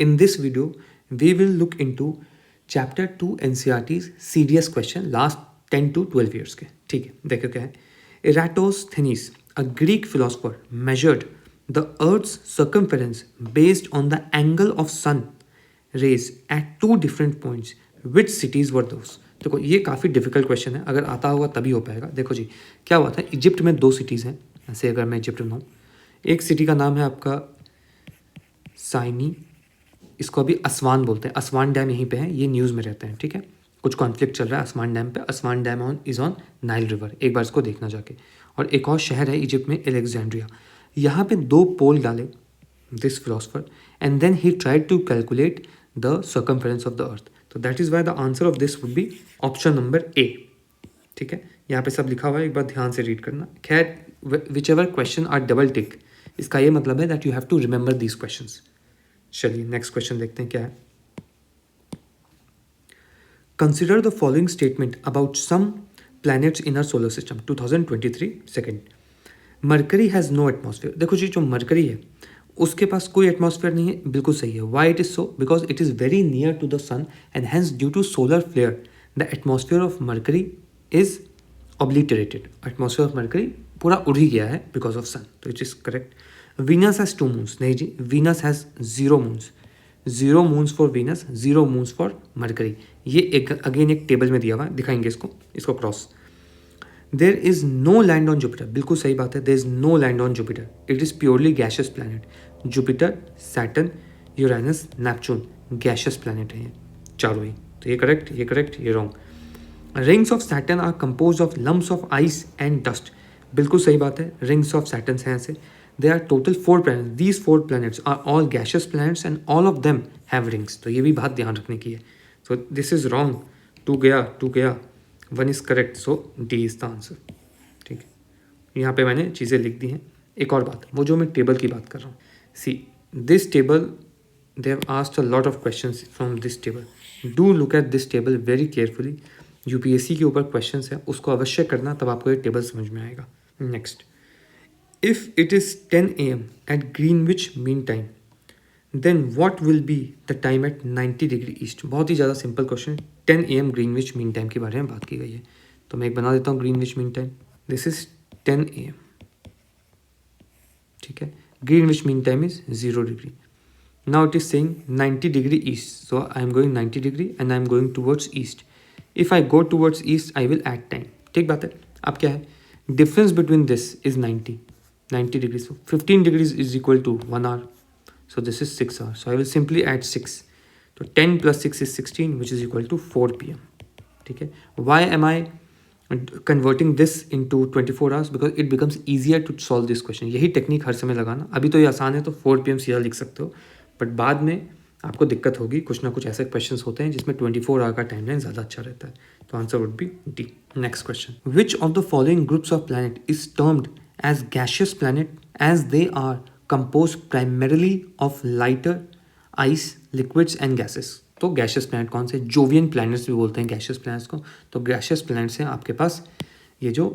In this video, we will look into chapter 2 NCERT's CDS question last 10 to 12 years के. ठीक है, देखो क्या है. Eratosthenes, a Greek philosopher, measured the Earth's circumference based on the angle of sun rays at two different points. Which cities were those? देखो ये काफ़ी difficult question है, अगर आता होगा तभी हो पाएगा. देखो जी, क्या हुआ था, इजिप्ट में दो सिटीज़ हैं. ऐसे अगर मैं इजिप्ट में हूँ, एक सिटी का नाम है आपका साइनी, इसको अभी असवान बोलते हैं. असवान डैम यहीं पे है, ये न्यूज़ में रहते हैं. ठीक है, कुछ कॉन्फ्लिक्ट चल रहा है असवान डैम पे. Aswan dam is on Nile river, एक बार इसको देखना जाके. और एक और शहर है इजिप्ट में, एलेक्जेंड्रिया. यहाँ पे दो पोल डाले this philosopher, and then he tried to calculate the circumference of the earth. तो that is why the answer of this would be option number A. ठीक है, यहाँ पे सब लिखा हुआ है, एक बार ध्यान से रीड करना. खैर, whichever question are double tick, इसका ये मतलब है that you have to remember these questions. चलिए नेक्स्ट क्वेश्चन देखते हैं क्या है. Consider the following statement about some planets in our solar system 2023 second. Mercury has no atmosphere. देखो जी, जो मरकरी है उसके पास कोई एटमॉस्फेयर नहीं है, बिल्कुल सही है. Why it is so? Because it is very near to the sun and hence due to solar flare the atmosphere of Mercury is obliterated. Atmosphere of Mercury पूरा उड़ ही गया है बिकॉज ऑफ सन, तो it is correct. Venus has 2 moons. नहीं जी, Venus has 0 moons. 0 moons for Venus, 0 moons for Mercury. ये एक अगेन एक टेबल में दिया हुआ है, दिखाएंगे इसको cross. There is no land on Jupiter. बिल्कुल सही बात है, there is no land on Jupiter. It is purely gaseous planet. Jupiter, Saturn, Uranus, Neptune gaseous planet है ये चारों ही. तो ये करेक्ट, ये करेक्ट, ये wrong. Rings of Saturn are compose of lumps of ice and dust. बिल्कुल सही बात है, रिंग्स ऑफ सैटर्न हैं ऐसे. They are total 4 planets. These 4 planets are all gaseous planets and all of them have rings. तो ये भी बात ध्यान रखने की है. सो दिस इज रॉन्ग. 2 गया, 1 is correct. So D is the answer. ठीक है, यहाँ पे मैंने चीज़ें लिख दी हैं. एक और बात, वो जो मैं टेबल की बात कर रहा हूँ, see this table, they have asked a lot of questions from this table. Do look at this table very carefully. UPSC के ऊपर क्वेश्चंस है, उसको अवश्य करना, तब आपको ये टेबल समझ में आएगा. Next, if it is 10 AM at Greenwich mean time, then what will be the time at 90 degree east. बहुत ही ज़्यादा simple question. 10 AM Greenwich mean time के बारे में बात की गई है, तो मैं एक बना देता हूँ Greenwich mean time. This is 10 AM. ठीक है, Greenwich mean time is 0 degree. Now it is saying 90 degree east. So I am going 90 degree and I am going towards east. If I go towards east, I will add time. ठीक बात है. अब क्या है, difference between this is 90 degrees. So 15 degrees is equal to 1 hour. So this is 6 hours. So I will simply add 6. So 10 plus 6 is 16, which is equal to 4 PM. ठीक है. Why am I converting this into 24 hours? Because it becomes easier to solve this question. यही technique हर समय लगाना. अभी तो ये आसान है, तो 4 PM सीधा लिख सकते हो, बट बाद में आपको दिक्कत होगी. कुछ ना कुछ ऐसे क्वेश्चंस होते हैं जिसमें 24 आवर का टाइमलाइन ज़्यादा अच्छा रहता है. तो answer would be D. Next question, which of the following groups of planet is termed as gaseous planet as they are compose primarily of lighter ice, liquids and gases. तो gaseous planet कौन से? Jovian planets भी बोलते हैं gaseous planets को. तो gaseous planets हैं आपके पास ये जो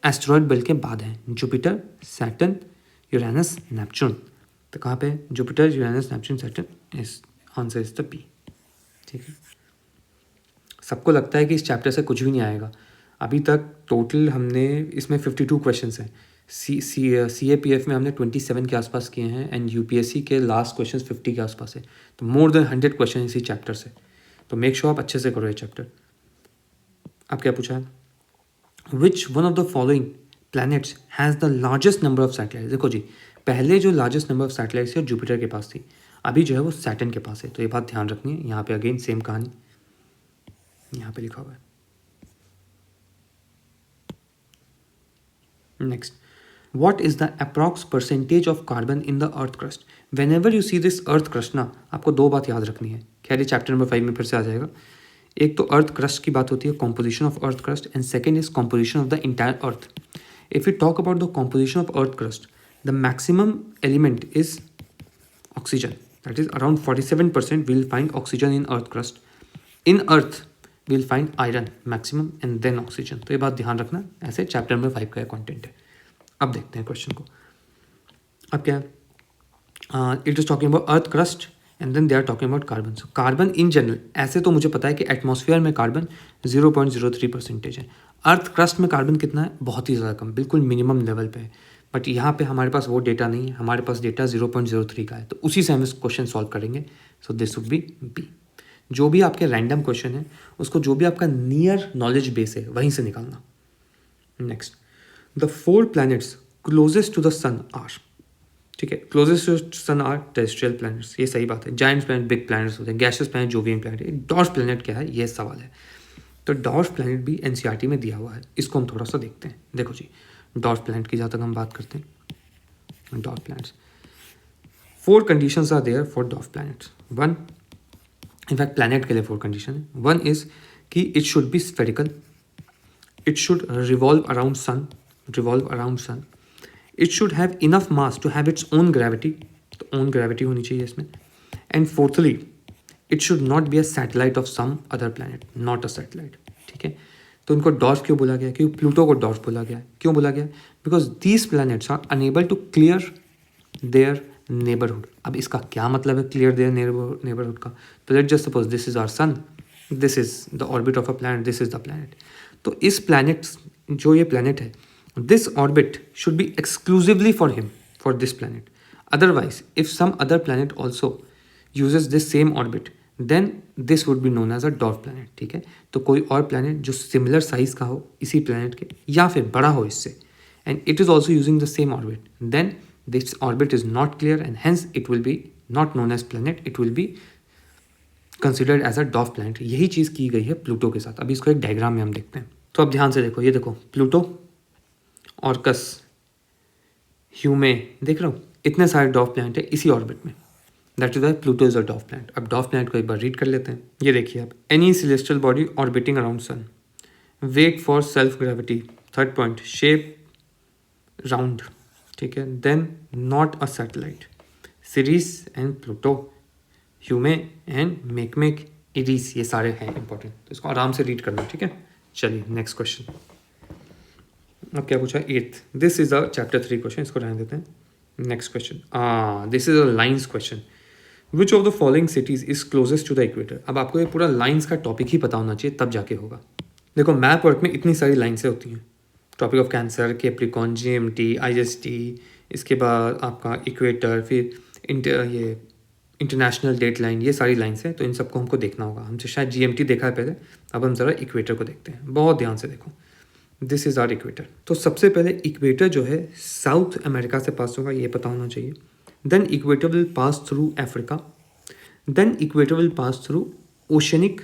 एस्टेरॉयड बेल्ट के बाद हैं, जुपिटर, सैटर्न, यूरेनस, नेपच्यून. तो कहाँ पे? Jupiter, Uranus, Neptune, Saturn. इस आंसर इज द पी. ठीक है, सबको लगता है कि इस चैप्टर से कुछ भी नहीं आएगा. अभी तक टोटल हमने इसमें 52 क्वेश्चंस हैं. CAPF में हमने 27 के आसपास किए हैं एंड यूपीएससी के लास्ट क्वेश्चन 50 के आसपास है. तो मोर देन 100 क्वेश्चन इसी चैप्टर से. तो मेक श्योर आप अच्छे से करो ये चैप्टर. अब क्या पूछा है, which one of the following planets has the largest number of satellite. देखो जी, पहले जो लार्जेस्ट नंबर ऑफ सैटेलाइट्स है जुपिटर के पास थी, अभी जो है वो सैटर्न के पास है. तो ये बात ध्यान रखनी है. यहाँ पे अगेन सेम कहानी यहाँ पे लिखा हुआ है. Next, what is the approx percentage of carbon in the earth crust. When ever you see this earth crust ना, आपको 2 बात याद रखनी है. खैर ये चैप्टर नंबर 5 में फिर से आ जाएगा. एक तो अर्थ क्रस्ट की बात होती है, composition of earth crust, and second is composition of the entire earth. If you talk about the composition of earth crust, the maximum element is oxygen. That is around 47% we'll find oxygen in earth crust. In earth we'll find iron maximum and then oxygen. तो ये बात ध्यान रखना. ऐसे chapter number 5 का content है. अब देखते हैं क्वेश्चन को. अब क्या है, it is talking about earth crust and then they are talking about carbon. So carbon in general, ऐसे तो मुझे पता है कि एटमॉस्फेयर में कार्बन 0.03% है. अर्थ क्रस्ट में कार्बन कितना है? बहुत ही ज़्यादा कम, बिल्कुल मिनिमम लेवल पे है. बट यहाँ पे हमारे पास वो डेटा नहीं है, हमारे पास डेटा 0.03 का है, तो उसी से हम इस क्वेश्चन सॉल्व करेंगे. So this would be B. जो भी आपके रैंडम क्वेश्चन है उसको जो भी आपका नियर नॉलेज बेस है वहीं से निकालना. Next, the 4 planets closest to the sun are. ठीक है, closest to sun are terrestrial planets, ये सही बात है. जायंट प्लैनेट बिग प्लैनेट्स होते हैं, gaseous planet Jovian planet. Dwarf planet क्या है, ये सवाल है. तो डॉर्फ प्लैनेट भी एनसीईआरटी में दिया हुआ है, इसको हम थोड़ा सा देखते हैं. देखो जी, डॉर्फ प्लैनेट की जहाँ तक हम बात करते हैं, dwarf planets 4 conditions are there for dwarf planets. 1, in fact planet के लिए 4 कंडीशन है. 1 इज कि it should be spherical, it should revolve around sun, it should have enough mass to have its own gravity, तो own gravity होनी चाहिए इसमें. And fourthly, it should not be a satellite of some other planet, not a satellite. ठीक है, तो इनको dwarf क्यों बोला गया? क्योंकि प्लूटो को डॉर्फ बोला गया. क्यों बोला गया? Because these planets are unable to clear their neighbourhood. अब इसका क्या मतलब है क्लियर देयर नेबरहुड का? तो let just suppose this is our sun, this is the orbit of a planet, this is the planet. तो इस प्लैनेट, जो ये प्लैनेट है, this orbit should be exclusively for him, for this planet. Otherwise, if some other planet also uses this same orbit, then this would be known as a dwarf planet. ठीक है, तो कोई और planet जो similar size का हो इसी planet के, या फिर बड़ा हो इससे, and it is also using the same orbit, then this orbit is not clear and hence it will be not known as planet, it will be considered as a dwarf planet. यही चीज़ की गई है Pluto के साथ. अभी इसको एक diagram में हम देखते हैं. तो अब ध्यान से देखो, ये देखो प्लूटो, ऑर्कस, ह्यूमे, देख रहा हूँ इतने सारे डॉर्फ प्लैनेट है इसी ऑर्बिट में. That is why Pluto is a dwarf planet. अब डॉर्फ प्लैनेट को एक बार रीड कर लेते हैं. ये देखिए आप, any celestial body orbiting around sun, weight for self gravity, third point, shape round. ठीक है, then not a satellite, Ceres and Pluto, Haumea and Makemake, Eris, ये सारे हैं इंपॉर्टेंट, तो इसको आराम से रीड करना. ठीक है, चलिए नेक्स्ट क्वेश्चन. अब क्या पूछा? 8th. This is a chapter 3 question, इसको रहने देते हैं. Next question, this is a lines question. Which of the following cities is closest to the equator. अब आपको ये पूरा लाइन्स का टॉपिक ही पता होना चाहिए, तब जाके होगा. देखो मैप वर्क में इतनी सारी लाइन्सें होती हैं. Topic of cancer, Capricorn, GMT, IST, इसके बाद आपका इक्वेटर, फिर ये इंटरनेशनल डेट लाइन, ये सारी लाइन्स हैं. तो इन सबको हमको देखना होगा. हमसे शायद GMT देखा है पहले, अब हम ज़रा इक्वेटर को देखते हैं. बहुत ध्यान से देखो, दिस इज आर इक्वेटर. तो सबसे पहले इक्वेटर जो है साउथ अमेरिका से पास होगा, ये पता होना चाहिए. Then equator will pass through Africa, then equator will pass through oceanic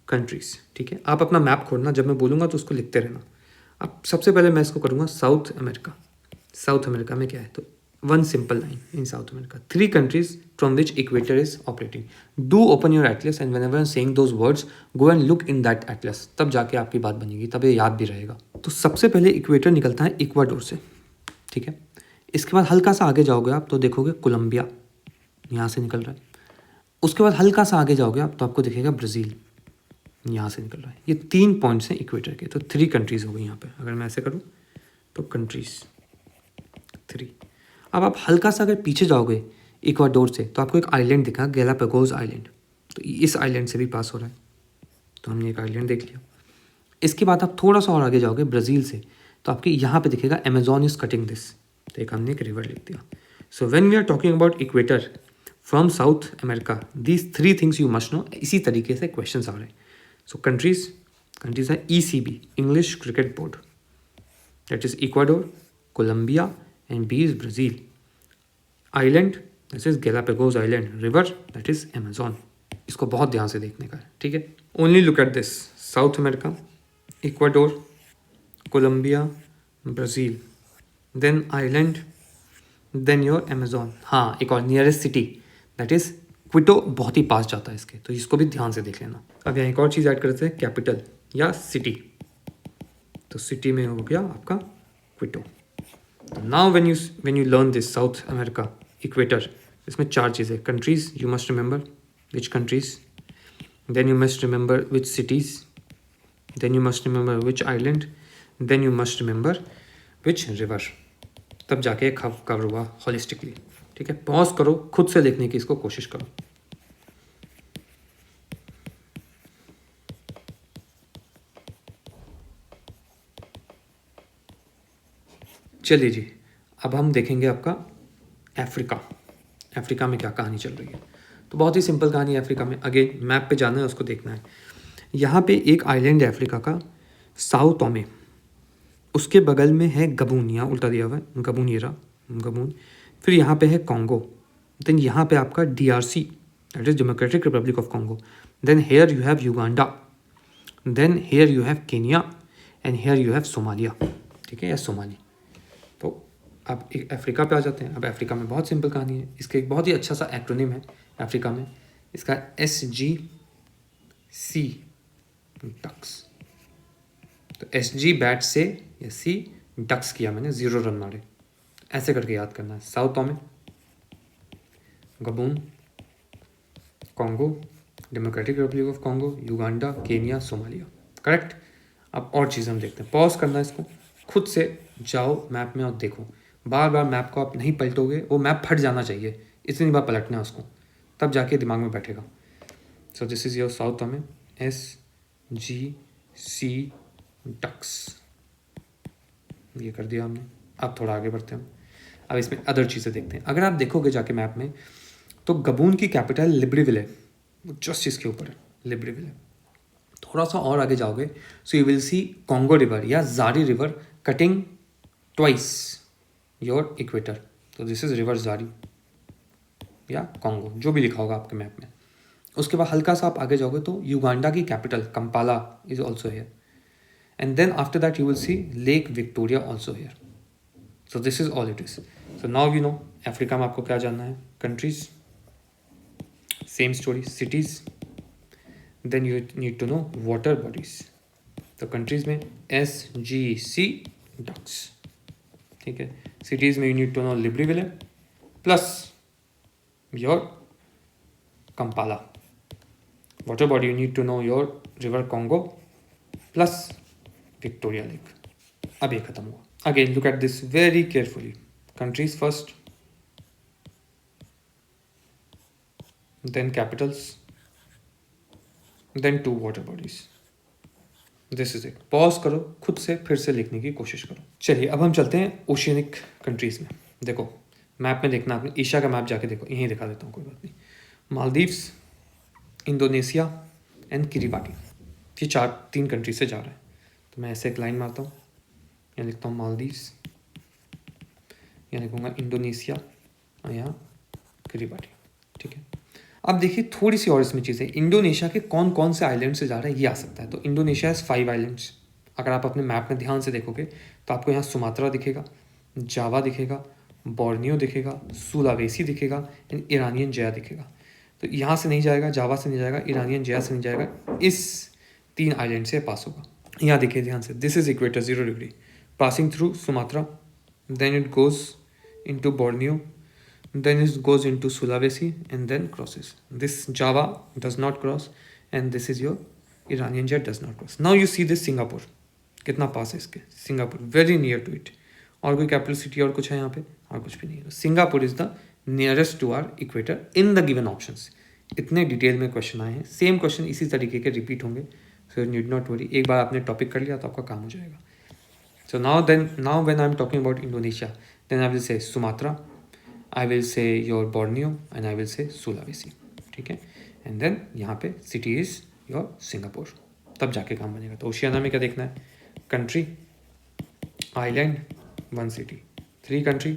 countries. ठीक है, आप अपना मैप खोलना, जब मैं बोलूँगा तो उसको लिखते रहना. अब सबसे पहले मैं इसको करूँगा साउथ अमेरिका. साउथ अमेरिका में क्या है? तो one simple line in south America, 3 countries from which equator is operating. Do open your atlas and whenever I'm saying those words, go and look in that atlas. तब जाके आपकी बात बनेगी, तब ये याद भी रहेगा. तो सबसे पहले इक्वेटर निकलता है इक्वाडोर से. ठीक है, इसके बाद हल्का सा आगे जाओगे आप तो देखोगे कोलंबिया यहाँ से निकल रहा है. उसके बाद हल्का सा आगे जाओगे आप तो आपको दिखेगा ब्राज़ील यहाँ से निकल रहा है. ये 3 पॉइंट्स हैं इक्वेटर के. तो 3 countries हो गई यहाँ पे. अगर मैं ऐसे करूँ तो कंट्रीज 3. अब आप हल्का सा अगर पीछे जाओगे इक्वाडोर से तो आपको एक आइलैंड दिखा, गैलापागोस आइलैंड. तो इस आइलैंड से भी पास हो रहा है, तो हमने एक आइलैंड देख लिया. इसके बाद आप थोड़ा सा और आगे जाओगे ब्राज़ील से तो आपके यहाँ पे दिखेगा अमेजॉन इज कटिंग दिस. तो एक हमने एक रिवर लिख दिया. So when we are talking about equator from South America, these 3 things you must know. इसी तरीके से क्वेश्चन आ रहे हैं. सो कंट्रीज है ECB, English cricket board, that is Ecuador, Colombia and B is Brazil. Island, this is Galapagos Island. River, that is Amazon. इसको बहुत ध्यान से देखने का है. ठीक है, only look at this. South America, Ecuador, Colombia, Brazil, then island, then your Amazon. हाँ, एक और nearest city, that is Quito, बहुत ही पास जाता है इसके, तो इसको भी ध्यान से देख लेना. अब यहाँ एक और चीज़ ऐड करते हैं, कैपिटल या सिटी. तो सिटी में हो गया आपका Quito. Now when you learn this South America equator, इसमें 4 चीज़ें. countries you must remember which countries, then you must remember which cities, then you must remember which island, then you must remember which river. तब जाके cover हुआ holistically. ठीक है, pause करो, खुद से लिखने की इसको कोशिश करो। चलिए जी, अब हम देखेंगे आपका अफ्रीका। अफ्रीका में क्या कहानी चल रही है। तो बहुत ही सिंपल कहानी है अफ्रीका में। अगेन मैप पे जाना है, उसको देखना है। यहाँ पे एक आइलैंड है अफ्रीका का, साओ टोमे। उसके बगल में है गबून, यहाँ उल्टा दिया हुआ है गबून, ये रहा गबून। फिर यहाँ पे है कॉन्गो। देन यहाँ पे आपका DRC, that is Democratic Republic of Congo. Then here you have Uganda. Then here you have Kenya and here you have Somalia. ठीक है, या सोमाली। तो अब एक अफ्रीका पे आ जाते हैं। अब अफ्रीका में बहुत सिंपल कहानी है। इसका एक बहुत ही अच्छा सा एक्रोनिम है अफ्रीका में, इसका SGC, डक्स। तो SG बैट से, या C डक्स किया मैंने, 0 रन मारे, ऐसे करके याद करना है। Sao Tome, Gabon, Congo, Democratic Republic of Congo, Uganda, Kenya, Somalia. Correct. अब और चीज़ हम देखते हैं। पॉज करना है इसको, खुद से जाओ मैप में और देखो। बार बार मैप को आप नहीं पलटोगे, वो मैप फट जाना चाहिए, इतनी बार पलटना है उसको, तब जाके दिमाग में बैठेगा। So this is your South Tome, SGC ducks. ये कर दिया हमने। अब थोड़ा आगे बढ़ते हैं। अब इसमें अदर चीज़ें देखते हैं। अगर आप देखोगे जाके मैप में, तो गबून की कैपिटल लिब्रेविल है, जस्ट इसके ऊपर है, लिब्रेविल है। थोड़ा सा और आगे जाओगे, so you will C Congo river या जारी river cutting twice your equator. तो दिस इज रिवर जारी या कॉन्गो, जो भी लिखा होगा आपके मैप में। उसके बाद हल्का सा आप आगे जाओगे तो युगांडा की capital Kampala is also here. And then after that you will see Lake Victoria also here. So this is all it is. So now you know Africa में आपको क्या जानना है। Countries, same story. Cities, then you need to know water bodies. तो countries में SGC ducks. ठीक है, cities में you need to know Libreville plus your Kampala. Water body you need to know your river Congo plus Victoria lake. अब ये खत्म हुआ। Again look at this very carefully. Countries first, then capitals, then 2 water bodies. This is it. Pause करो, खुद से फिर से लिखने की कोशिश करो। चलिए अब हम चलते हैं ओशियनिक कंट्रीज में। देखो मैप में देखना आपने, एशिया का मैप जाके देखो, यहीं दिखा देता हूँ, कोई बात नहीं। मालदीव्स, इंडोनेशिया एंड किरिबाटी, ये 3 कंट्री से जा रहा है। तो मैं ऐसे एक लाइन मारता हूँ, यहाँ लिखता हूँ मालदीव्स, यहाँ लिखूँगा इंडोनेशिया और यहाँ किरिबाटी। ठीक है, अब देखिए थोड़ी सी और इसमें चीज़ें। इंडोनेशिया के कौन कौन से आइलैंड से जा रहा है ये आ सकता है। तो इंडोनेशिया हैज़ 5 आइलैंड्स। अगर आप अपने मैप में ध्यान से देखोगे तो आपको यहाँ सुमात्रा दिखेगा, जावा दिखेगा, बोर्नियो दिखेगा, सुलावेसी दिखेगा एंड ईरानियन जया दिखेगा। तो यहाँ से नहीं जाएगा, जावा से नहीं जाएगा, ईरानियन जया से नहीं जाएगा, इस 3 आइलैंड से पास होगा। यहाँ देखिए ध्यान से, this is equator 0 degree, passing through Sumatra, then it goes into Borneo, then it goes into Sulawesi and then crosses. This Java does not cross and this is your Iranian jet does not cross. Now you see this Singapore, कितना पास है इसके, Singapore very near to it. और कोई capital city और कुछ है यहाँ पे, और कुछ भी नहीं है। Singapore is the nearest to our equator in the given options. इतने डिटेल में क्वेश्चन आए हैं, सेम क्वेश्चन इसी तरीके के रिपीट होंगे, सो नीड नॉट वरी। एक बार आपने टॉपिक कर लिया तो आपका काम हो जाएगा। So now when I am talking about Indonesia, then I will say Sumatra, I will say your Borneo and I will say Sulawesi। ठीक है, एंड देन यहाँ पे सिटी इज योर सिंगापुर, तब जाके काम बनेगा। तो ओशियाना में क्या देखना है, country, island, 1 city, 3 country,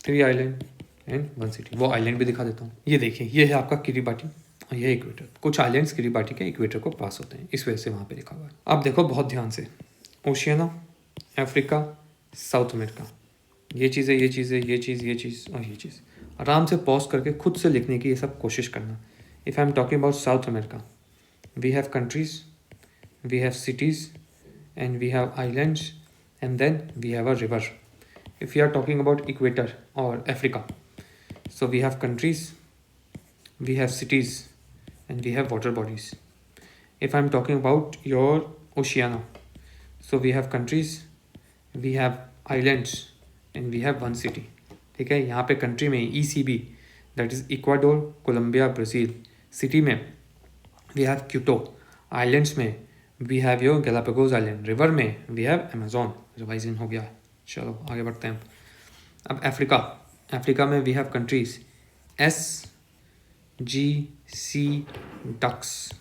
3 island and 1 city. वो आइलैंड भी दिखा देता हूँ। ये देखिए, ये है आपका किरिबाटी और ये इक्वेटर। कुछ आइलैंड्स किरिबाटी के इक्वेटर को पास होते हैं, इस वजह से वहाँ पे लिखा हुआ है। अब देखो बहुत ध्यान से, ओशियाना, अफ्रीका, साउथ अमेरिका, ये चीज़ें, ये चीज़ें, ये चीज़, ये चीज़ और ये चीज़। आराम से पॉज करके खुद से लिखने की ये सब कोशिश करना। If I am talking about South America, we have countries, we have cities and we have islands and then we have a river. If you are talking about equator और Africa, so we have countries, we have cities and we have water bodies. If I am talking about your Oceania, so we have countries, we have islands and we have 1 city. ठीक है। यहाँ पे country में ECB, that is Ecuador, Colombia, Brazil. City में we have Quito. Islands में we have your Galapagos island. River में we have Amazon. Revision हो गया है। चलो आगे बढ़ते हैं। अब अफ्रीका में we have countries SGC ducks.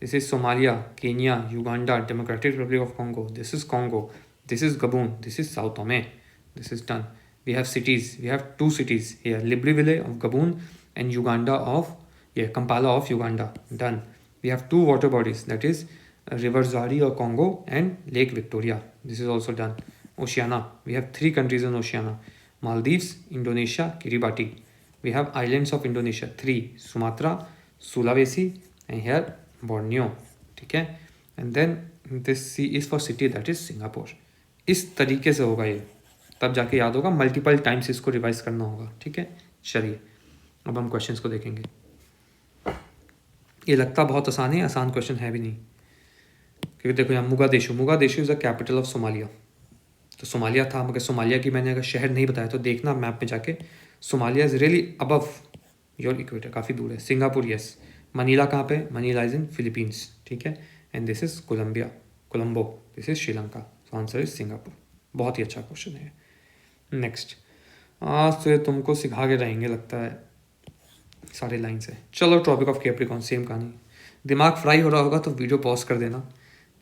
This is Somalia, Kenya, Uganda, Democratic Republic of Congo, this is Congo, this is Gabon, this is Sao Tome, this is done. We have cities, we have two cities here, Libreville of Gabon and Kampala of Uganda, done. We have two water bodies, that is River Zari or Congo and Lake Victoria, this is also done. Oceania, we have three countries in Oceania, Maldives, Indonesia, Kiribati. We have islands of Indonesia, three, Sumatra, Sulawesi and here Borneo, ठीक है। and then this C is for city, that is Singapore. इस तरीके से होगा ये, तब जाके याद होगा, मल्टीपल टाइम्स इसको रिवाइज करना होगा, ठीक है। चलिए अब हम क्वेश्चंस को देखेंगे। ये लगता बहुत आसान है, आसान क्वेश्चन है भी नहीं, क्योंकि देखो यहाँ Mogadishu is the capital of Somalia. तो सोमालिया था, मगर सोमालिया की मैंने अगर शहर नहीं बताया तो देखना मैप में जाके, Somalia is really above your equator, काफ़ी दूर है। Singapore, yes. मनीला कहाँ पे? मनीला इज़ इन फिलीपींस, ठीक है। And this is Colombo, this is Sri Lanka. So answer is Singapore. बहुत ही अच्छा क्वेश्चन है। नेक्स्ट, आज तो ये तुमको सिखा के रहेंगे लगता है सारे लाइन से। चलो ट्रॉपिक ऑफ कैप्रिकॉर्न, सेम कहानी। दिमाग फ्राई हो रहा होगा तो वीडियो पॉज कर देना,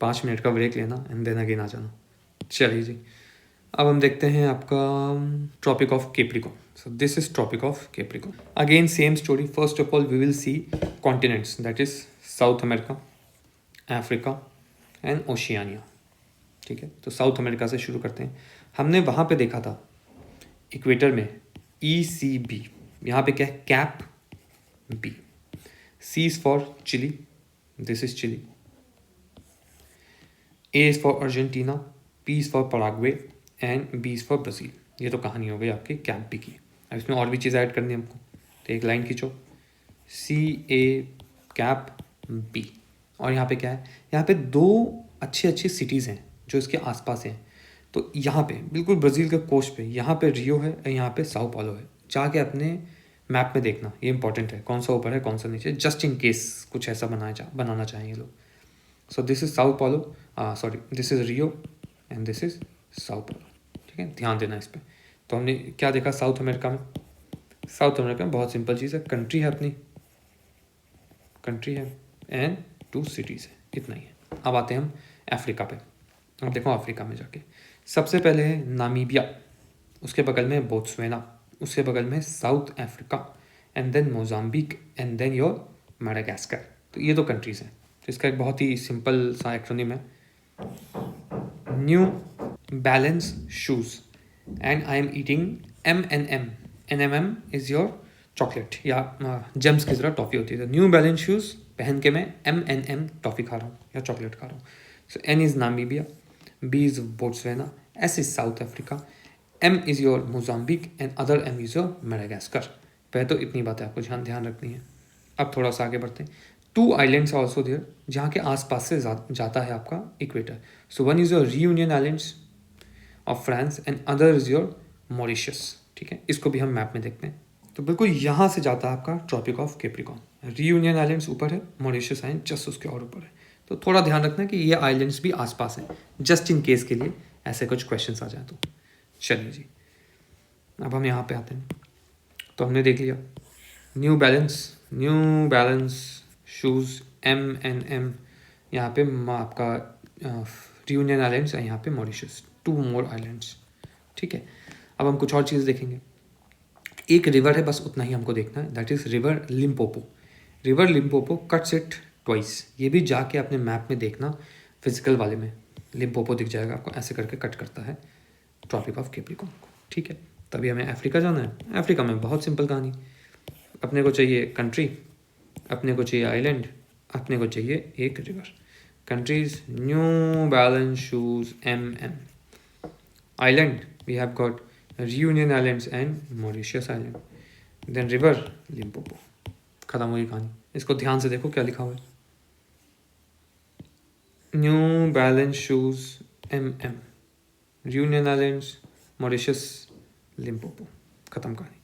5 मिनट का ब्रेक लेना एंड देन अगेन आ जाना। चलिए जी, अब हम देखते हैं आपका tropic of Capricorn. So this is tropic of Capricorn. Again same story. First of all we will see continents, that is South America, Africa and Oceania, ठीक है। तो साउथ अमेरिका से शुरू करते हैं। हमने वहाँ पे देखा था इक्वेटर में ECB, यहाँ पे क्या है? Cap B। C is for Chile, this is Chile. A is for Argentina, P is for Paraguay and B is for Brazil. ये तो कहानी हो गई आपकी कैप B की। अब इसमें और भी चीज़ ऐड करनी है हमको, तो एक लाइन खींचो, CA कैप B। और यहाँ पे क्या है? यहाँ पे दो अच्छी सिटीज़ हैं जो इसके आसपास हैं। तो यहाँ पे बिल्कुल ब्राज़ील के कोस्ट पे, यहाँ पे रियो है और यहाँ पे साओ पॉलो है। जाके अपने मैप में देखना, ये इंपॉर्टेंट है, कौन सा ऊपर है कौन सा नीचे, जस्ट इन केस कुछ ऐसा बनाना चाहेंगे लोग। सो this is Sao Paulo, sorry this is Rio and this is Sao Paulo, ठीक है। ध्यान देना इस पर। तो हमने क्या देखा साउथ अमेरिका में? साउथ अमेरिका में बहुत सिंपल चीज़ है, कंट्री है अपनी, कंट्री है एंड 2 सिटीज़ है, इतना ही है। अब आते हैं हम अफ्रीका पे। अब देखो अफ्रीका में जाके सबसे पहले है नामीबिया, उसके बगल में बोत्सवाना, उसके बगल में South Africa and then Mozambique and then your Madagascar. तो ये 2 कंट्रीज़ हैं। तो इसका एक बहुत ही सिंपल सा एक्रोनिम है, New Balance shoes and I am eating M&M। NMM is your chocolate या जेम्स की तरह टॉफ़ी होती है। तो न्यू बैलेंस शूज़ पहन के मैं M&M टॉफ़ी खा रहा हूँ या चॉकलेट खा रहा हूँ। सो N is Namibia, B is Botswana, S is South Africa, M is your Mozambique and other M is your Madagascar। पहले तो इतनी बातें आपको ध्यान रखनी है। अब थोड़ा सा आगे बढ़ते हैं। 2 islands are also there जहाँ के आसपास से जाता है आपका equator. So one is your reunion islands of France and other is your Mauritius, ठीक है। इसको भी हम मैप में देखते हैं। तो बिल्कुल यहाँ से जाता है आपका tropic of Capricorn. Reunion islands ऊपर है, मॉरिशस आइलैंड जस्ट उसके और ऊपर है। तो थोड़ा ध्यान रखना कि ये आइलैंड्स भी आसपास हैं, जस्ट इन केस के लिए ऐसे कुछ क्वेश्चंस आ जाए तो। चलिए जी, अब हम यहाँ पे आते हैं। तो हमने देख लिया न्यू बैलेंस शूज़ M&M, यहाँ पे आपका रियूनियन आइलैंड्स है, यहाँ पे मॉरिशस, 2 मोर आइलैंड्स, ठीक है। अब हम कुछ और चीज़ देखेंगे। एक रिवर है, बस उतना ही हमको देखना है, that is river Limpopo. River Limpopo cuts it twice. ये भी जाके अपने मैप में देखना, फिजिकल वाले में लिम्पोपो दिख जाएगा आपको, ऐसे करके कट करता है ट्रॉपिक ऑफ कैप्रिकॉर्न को, ठीक है। तभी हमें अफ्रीका जाना है। अफ्रीका में बहुत सिंपल कहानी, अपने को चाहिए कंट्री, अपने को चाहिए आइलैंड, अपने को चाहिए एक river. Countries New Balance shoes MM, island we have got Reunion islands and Mauritius island, then river Limpopo. खत्म हुई कहानी। इसको ध्यान से देखो क्या लिखा हुआ है, New Balance shoes MM, reunion islands, Mauritius, Limpopo. खत्म कहानी।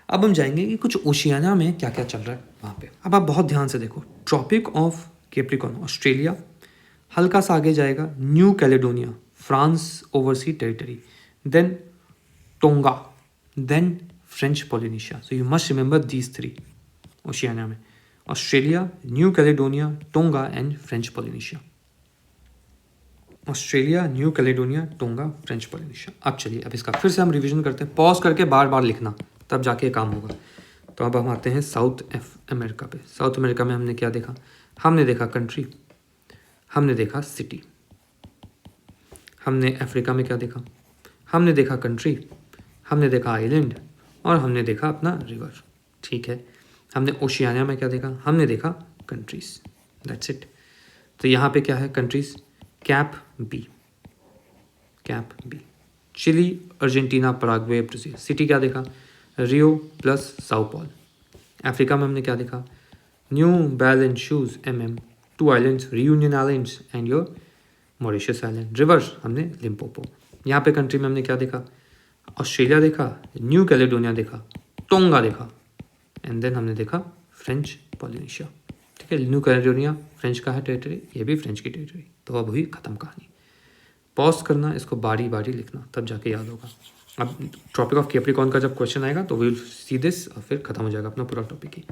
अब हम जाएंगे कि कुछ ओशियाना में क्या क्या चल रहा है वहाँ पे। अब आप बहुत ध्यान से देखो, ट्रॉपिक ऑफ कैप्रिकॉर्न ऑस्ट्रेलिया, हल्का सा आगे जाएगा New Caledonia France overseas territory, then Tonga, then French Polynesia. So you must remember these three Oceania में, Australia, New Caledonia, Tonga and French Polynesia. Australia, New Caledonia, Tonga, French Polynesia. अब चलिए, अब इसका फिर से हम रिवीजन करते हैं, पॉज करके बार बार लिखना, तब जाके काम होगा। तो अब हम आते हैं साउथ अमेरिका पे। साउथ अमेरिका में हमने क्या देखा? हमने देखा कंट्री, हमने देखा सिटी। हमने अफ्रीका में क्या देखा? हमने देखा कंट्री, हमने देखा आइलैंड, और हमने देखा अपना रिवर। ठीक है, हमने ओशियानिया में क्या देखा? हमने देखा कंट्रीज। That's it. तो यहाँ पे क्या है? Countries cap B, cap B. Chile, Argentina, Paraguay, Brazil. City क्या देखा? Rio plus Sao Paul. Africa में हमने क्या देखा? New Balance shoes MM, 2 islands, Reunion islands and your Mauritius island. Rivers हमने लिम्पोपो। यहाँ पे कंट्री में हमने क्या देखा? ऑस्ट्रेलिया देखा, न्यू कैलेडोनिया देखा, टोंगा देखा, एंड देन हमने देखा फ्रेंच पोलिनेशिया। ठीक है, न्यू कैलेडोनिया फ्रेंच का है टेरिटरी, ये भी फ्रेंच की टेरिटरी। तो अब हुई खत्म कहानी। पॉज करना, इसको बारी बारी लिखना, तब जाके याद होगा। अब ट्रॉपिक ऑफ कैप्रिकॉर्न का जब क्वेश्चन आएगा तो विल सी दिस, और फिर खत्म हो जाएगा अपना पूरा टॉपिक ही।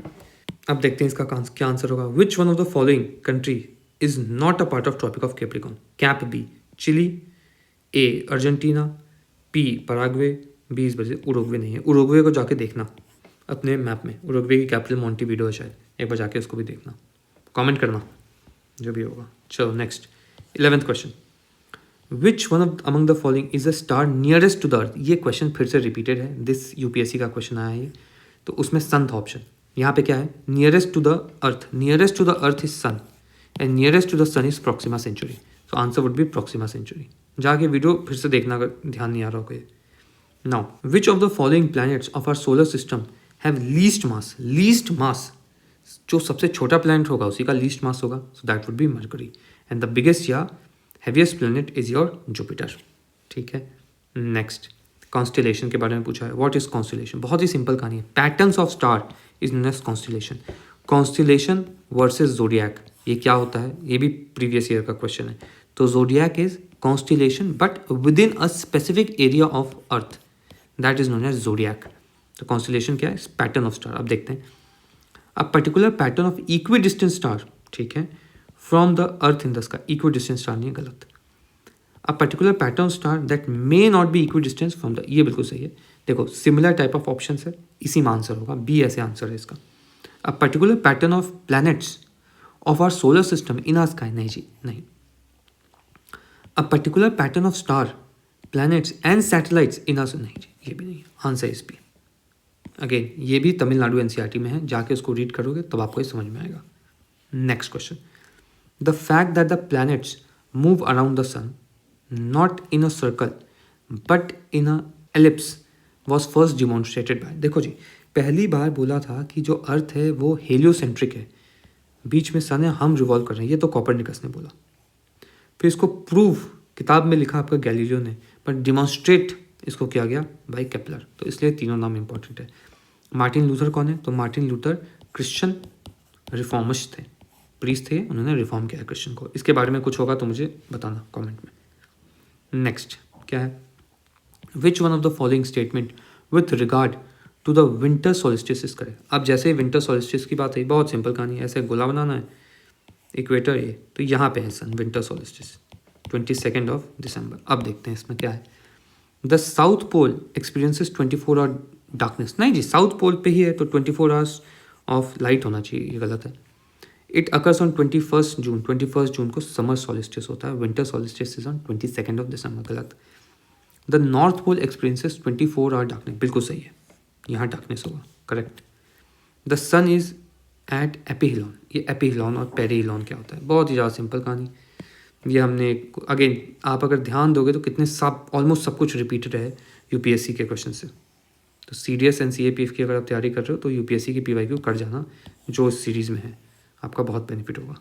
अब देखते हैं इसका क्या आंसर होगा। Which one of the following country is not a part of tropic of Capricorn? Cap B Chile, A Argentina, P Paraguay, B इस वजह उरुग्वे नहीं है। उरुग्वे को जाके देखना अपने मैप में, उरुग्वे की कैपिटल मोंटेविडो है शायद, एक बार जाके उसको भी देखना, कमेंट करना जो भी होगा। चलो next 11th question. Which one of among the following is a star nearest to the earth? ये क्वेश्चन फिर से रिपीटेड है, दिस UPSC का क्वेश्चन आया है। तो उसमें सन था ऑप्शन। यहाँ पे क्या है? Nearest to the earth, nearest to the earth is sun and nearest to the sun is Proxima Centauri. So answer would be Proxima Centauri. जाके वीडियो फिर से देखना अगर ध्यान नहीं आ रहा हो। Now which of the following planets of our solar system have least mass? Least mass, जो सबसे छोटा प्लैनेट होगा उसी का लीस्ट मास होगा, so that would be Mercury. And the biggest या heaviest planet is your Jupiter. ठीक है, नेक्स्ट कॉन्स्टेलेशन के बारे में पूछा है। What is constellation? बहुत ही सिंपल कहानी है। Patterns of star is known as constellation. Constellation versus zodiac, ये क्या होता है? ये भी प्रीवियस ईयर का क्वेश्चन है। तो zodiac is constellation but with in a specific area of earth, that is known as zodiac. तो कॉन्स्टेलेशन क्या है? Pattern of star. अब देखते हैं, a particular pattern of equidistant star, ठीक है, from the earth in the sky. Equidistant star नहीं, गलत। A particular pattern star that may not be equidistance from the, ये बिल्कुल सही है। देखो सिमिलर टाइप ऑफ ऑप्शन है, इसी में आंसर होगा, बी ऐसे आंसर है इसका। A particular pattern of planets of our solar system in our sky, नहीं जी नहीं। A particular pattern of star planets and satellites in our, नहीं जी ये भी नहीं, आंसर इज बी। अगेन ये भी तमिलनाडु NCERT में है, जाके उसको रीड करोगे तब आपको ये समझ में आएगा। Next question. The fact that the planets move around the sun not in a circle but in a ellipse was first demonstrated by. देखो जी, पहली बार बोला था कि जो अर्थ है वो हेलियोसेंट्रिक है, बीच में सन है, हम रिवॉल्व कर रहे हैं, ये तो कॉपरनिकस ने बोला। फिर इसको प्रूव किताब में लिखा आपका गैलीलियो ने, पर डिमॉन्स्ट्रेट इसको किया गया बाय केपलर। तो इसलिए तीनों नाम इंपॉर्टेंट है। मार्टिन लूथर कौन है? तो मार्टिन लूथर क्रिश्चियन रिफॉर्मिस्ट थे, प्रीस्ट थे, उन्होंने रिफॉर्म किया क्रिश्चियन को। इसके बारे में कुछ होगा तो मुझे बताना कमेंट में। नेक्स्ट क्या है? Which one of the following statement with regard to the winter solstice is correct? अब जैसे विंटर सोलिस्टिस की बात है, बहुत सिंपल कहानी है, ऐसे गोला बनाना है, इक्वेटर ये, तो यहाँ पे है sun, winter solstice 22 of December. अब देखते हैं इसमें क्या है। The South Pole experiences 24 hour darkness, नहीं जी साउथ पोल पे ही है तो 24 आवर्स ऑफ लाइट होना चाहिए, ये गलत है। इट अकर्स ऑन 21 जून, 21 जून को समर सोलिस्टिस होता है, winter solstice is on 22 of December, गलत। The north pole experiences 24 hour darkness, बिल्कुल सही है, यहाँ डार्कनेस होगा, correct. The sun is at aphelion, ये एपीहिलॉन और पेरीहिलॉन क्या होता है? बहुत ही ज़्यादा सिंपल कहानी, ये हमने अगेन आप अगर ध्यान दोगे तो कितने सब ऑलमोस्ट सब कुछ रिपीटेड है UPSC के क्वेश्चन से। तो CDS एंड CAPF की अगर आप तैयारी कर रहे हो तो UPSC की PYQ कर जाना जो इस सीरीज़ में है, आपका बहुत बेनिफिट होगा।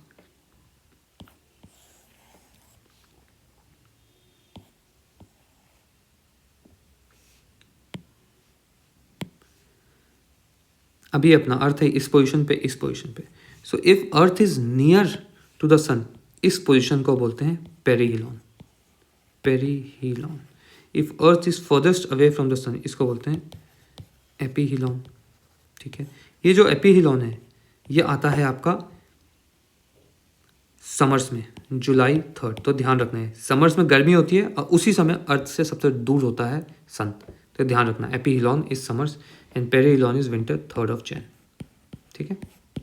अभी अपना अर्थ है इस पोजीशन पे, इस पोजीशन पे। So if earth is near to the sun, इस पोजीशन को बोलते हैं perihelion, perihelion. If earth is farthest away from the sun, इसको बोलते हैं एपीहिलॉन। ठीक है, ये जो एपीहिलॉन है ये आता है आपका समर्स में, जुलाई 3rd। तो ध्यान रखना है, समर्स में गर्मी होती है और उसी समय अर्थ से सबसे दूर होता है सन, तो ध्यान रखना। Aphelion is summers and perihelion is winter, 3rd of Jan। ठीक है,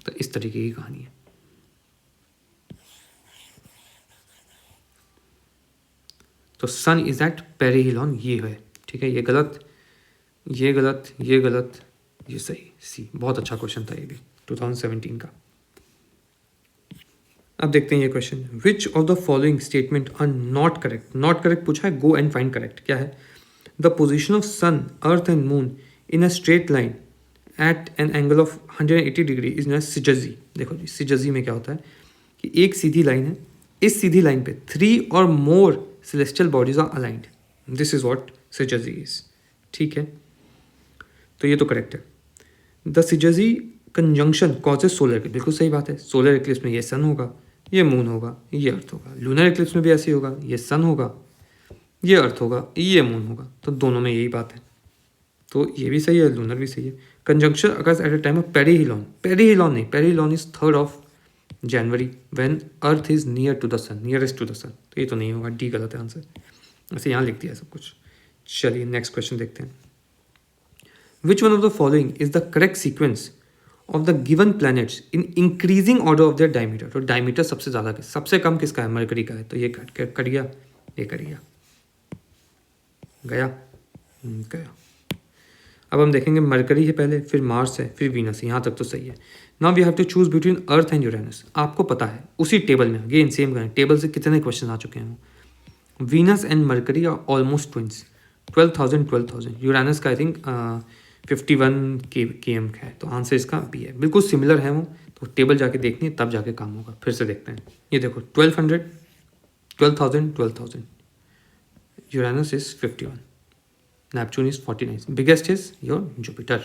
तो इस तरीके की कहानी है। तो सन इज एट पेरीहिलॉन, ये है। ठीक है, ये गलत, ये गलत, ये गलत, ये सही, सी। बहुत अच्छा क्वेश्चन था ये भी 2017 का। अब देखते हैं ये question, which of the following statement are not correct. Not correct पूछा है, गो एंड फाइंड करेक्ट। क्या है? The position of sun, earth and moon in a straight line at an angle of 180 degree is not syzygy. देखो जी, सिजजी में क्या होता है कि एक सीधी लाइन है, इस सीधी लाइन पे 3 और more celestial bodies are aligned, this is what syzygy is. ठीक है, तो ये तो करेक्ट है। The syzygy conjunction causes solar eclipse, बिल्कुल सही बात है। सोलर इक्लिप्स में ये सन होगा, ये मून होगा, ये अर्थ होगा। लूनर इक्लिप्स में भी ऐसे ही होगा, ये सन होगा, ये अर्थ होगा, ये मून होगा। तो दोनों में यही बात है, तो ये भी सही है, लूनर भी सही है। Conjunction occurs at a time of perihelion, perihelion नहीं, perihelion is 3rd of January when earth is near to the sun, nearest to the sun. तो ये तो नहीं होगा, डी गलत है आंसर। ऐसे यहाँ लिख दिया सब कुछ। चलिए नेक्स्ट क्वेश्चन देखते हैं। विच one of the following is the correct sequence of the given planets in increasing order of their diameter. तो डायमीटर सबसे ज़्यादा सबसे कम किसका है? मरकरी का है, तो ये कट गया, ये कट गया, गया। अब हम देखेंगे मरकरी है पहले, फिर मार्स है, फिर वीनस है। यहाँ तक तो सही है। Now we have to choose between earth and Uranus. आपको पता है उसी टेबल में, अगेन सेम करें, टेबल से कितने क्वेश्चन आ चुके हैं। Venus and Mercury are almost twins, 12,000। Uranus का आई थिंक 51 km का है, तो आंसर इसका बी है। बिल्कुल सिमिलर है वो, तो टेबल जाके देखनी है तब जाके काम होगा। फिर से देखते हैं, ये देखो 12,000। Uranus is 51, Neptune is 49, biggest is your Jupiter,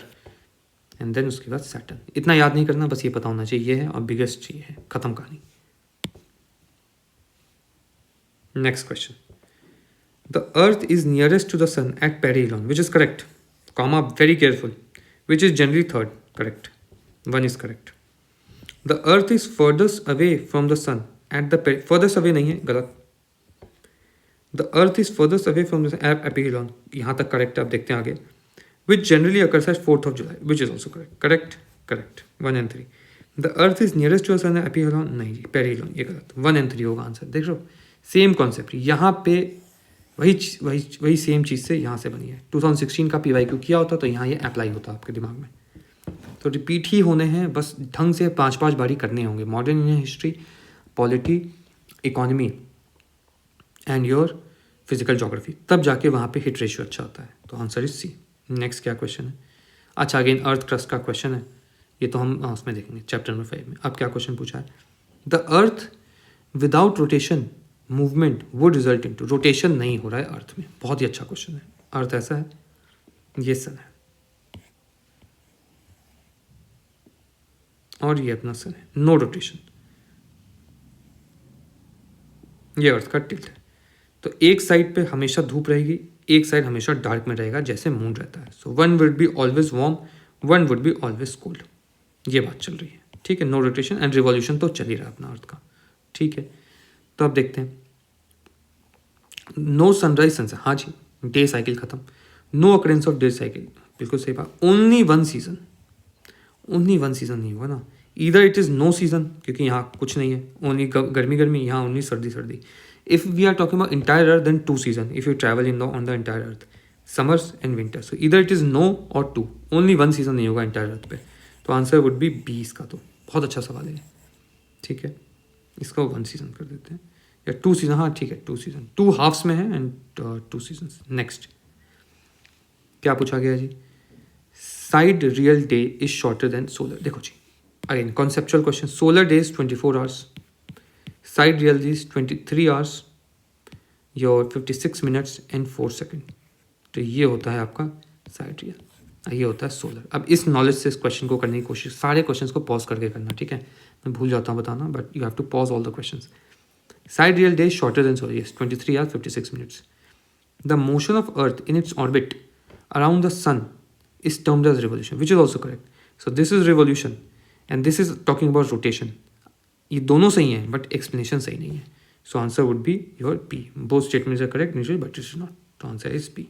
and then उसके बाद सैटर्न। इतना याद नहीं करना, बस ये पता होना चाहिए है और बिगेस्ट ये है, खत्म कहानी। Next question, the earth is nearest to the sun at perihelion, which is correct, comma very careful, which is generally 3rd, correct, 1 is correct. The earth is farthest away from the sun at the, farthest away नहीं है, गलत। The earth is farthest away from the aphelion, यहाँ तक correct है। अब देखते हैं आगे। Which generally occurs at 4th of July, which is also correct, 1 and 3। The earth is nearest to the sun aphelion, नहीं जी, पेरीहिलॉन, ये गलत, 1 and 3 होगा आंसर। देख लो सेम कॉन्सेप्ट, यहाँ पे वही सेम चीज़ से यहाँ से बनी है। 2016 का PYQ किया होता तो यहाँ ये अप्लाई होता आपके दिमाग में। तो रिपीट ही होने हैं, बस ढंग से 5 बारी करने होंगे। Modern Indian history, polity, economy and your physical geography, तब जाके वहाँ पे हिट रेशियो अच्छा आता है। तो आंसर इज सी। नेक्स्ट क्या क्वेश्चन है? अच्छा, अगेन अर्थ क्रस्ट का क्वेश्चन है, ये तो हम उसमें देखेंगे चैप्टर नंबर 5 में। अब क्या क्वेश्चन पूछा है? The earth without rotation movement would result in to, rotation नहीं हो रहा है अर्थ में। बहुत ही अच्छा क्वेश्चन है। अर्थ ऐसा है, ये सन है और ये अपना सन है, नो रोटेशन। ये अर्थ का टिल्ट है, तो एक साइड पे हमेशा धूप रहेगी, एक साइड हमेशा डार्क में रहेगा, जैसे मून रहता है। So one would be always warm, one would be always cold. ये बात चल रही है, ठीक है। नो रोटेशन एंड रिवॉल्यूशन तो चल ही रहा है अपना अर्थ का, ठीक है। तो अब देखते हैं, नो सनराइज सनसेट, हाँ जी, डे साइकिल खत्म। No occurrence of day cycle, बिल्कुल सही बात। ओनली वन सीजन नहीं होगा ना। Either it is no season, क्योंकि यहाँ कुछ नहीं है, ओनली गर्मी, यहाँ ओनली सर्दी। If we are talking about entire earth, then 2 seasons. If you travel on the entire earth, summers and winters. So either it is no or 2. Only 1 season नहीं होगा entire earth पे। तो answer would be B इसका। तो बहुत अच्छा सवाल है, ठीक है। इसका 1 सीजन कर देते हैं, या 2 सीजन, हाँ ठीक है, 2 सीजन, 2 हाफ्स में है एंड 2 सीजन। नेक्स्ट क्या पूछा गया जी? Sidereal day is shorter than solar. देखो जी, again conceptual question. Solar day is 24 hours, sidereal is 23 hours, your 56 minutes and 4 second. तो ये होता है आपका साइड रियल। ये होता है सोलर। अब इस नॉलेज से इस क्वेश्चन को करने की कोशिश, सारे क्वेश्चंस को पॉज करके करना, ठीक है। मैं भूल जाता हूँ बताना, but you have to pause all the questions. Sidereal day is shorter than solar, yes, 23 hours 56 minutes. The motion of Earth in its orbit around the sun is termed as revolution, which is also correct. So this is revolution and this is talking about rotation. ये दोनों सही हैं but explanation सही नहीं है. So answer would be your B. Both statements are correct, but it is not. The answer is B.